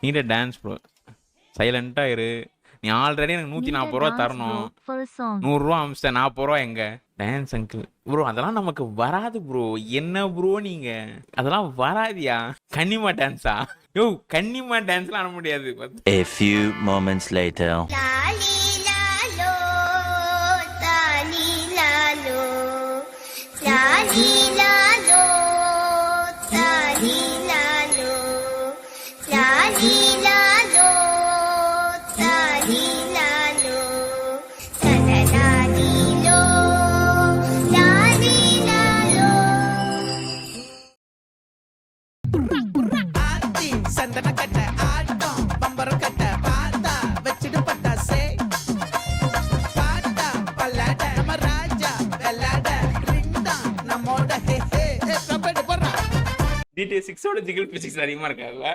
நீட dance bro. சைலண்டா இரு. நீ ஆல்ரெடி எனக்கு Need a 140 ரூபா dance தரணும். bro for a song. 100 ரூபா அமிச்சிட்டேன். 40 ரூபா எங்க? Dance uncle. ப்ரோ அதெல்லாம் நமக்கு வராது ப்ரோ. என்ன ப்ரோ நீங்க? அதெல்லாம் வராதியா? கன்னிமா டான்ஸா? யோ கன்னிமா டான்ஸ்லாம் ஆட முடியாது. A few moments later. லாலி லாலோ தாலி லாலோ லாலி லாலோ தாலி லாலோ லாலி லாலோ தாலி லாலோ சலலாலிலோ லாலி லாலோ ஆத்தி சந்தன கட்ட ஆட்டம் பம்பரம் கட்ட பாத்தா வச்சிடு பட்டாசே பாட்டா பல்லாட நம்ம ராஜா வெள்ளாட ரிண்டா நம்மோட ஹே ஹே கபடி போறா GTA 6 ஓட ஜிகிள் பிசிக்ஸ் அதிகமா இருக்காதுல்ல?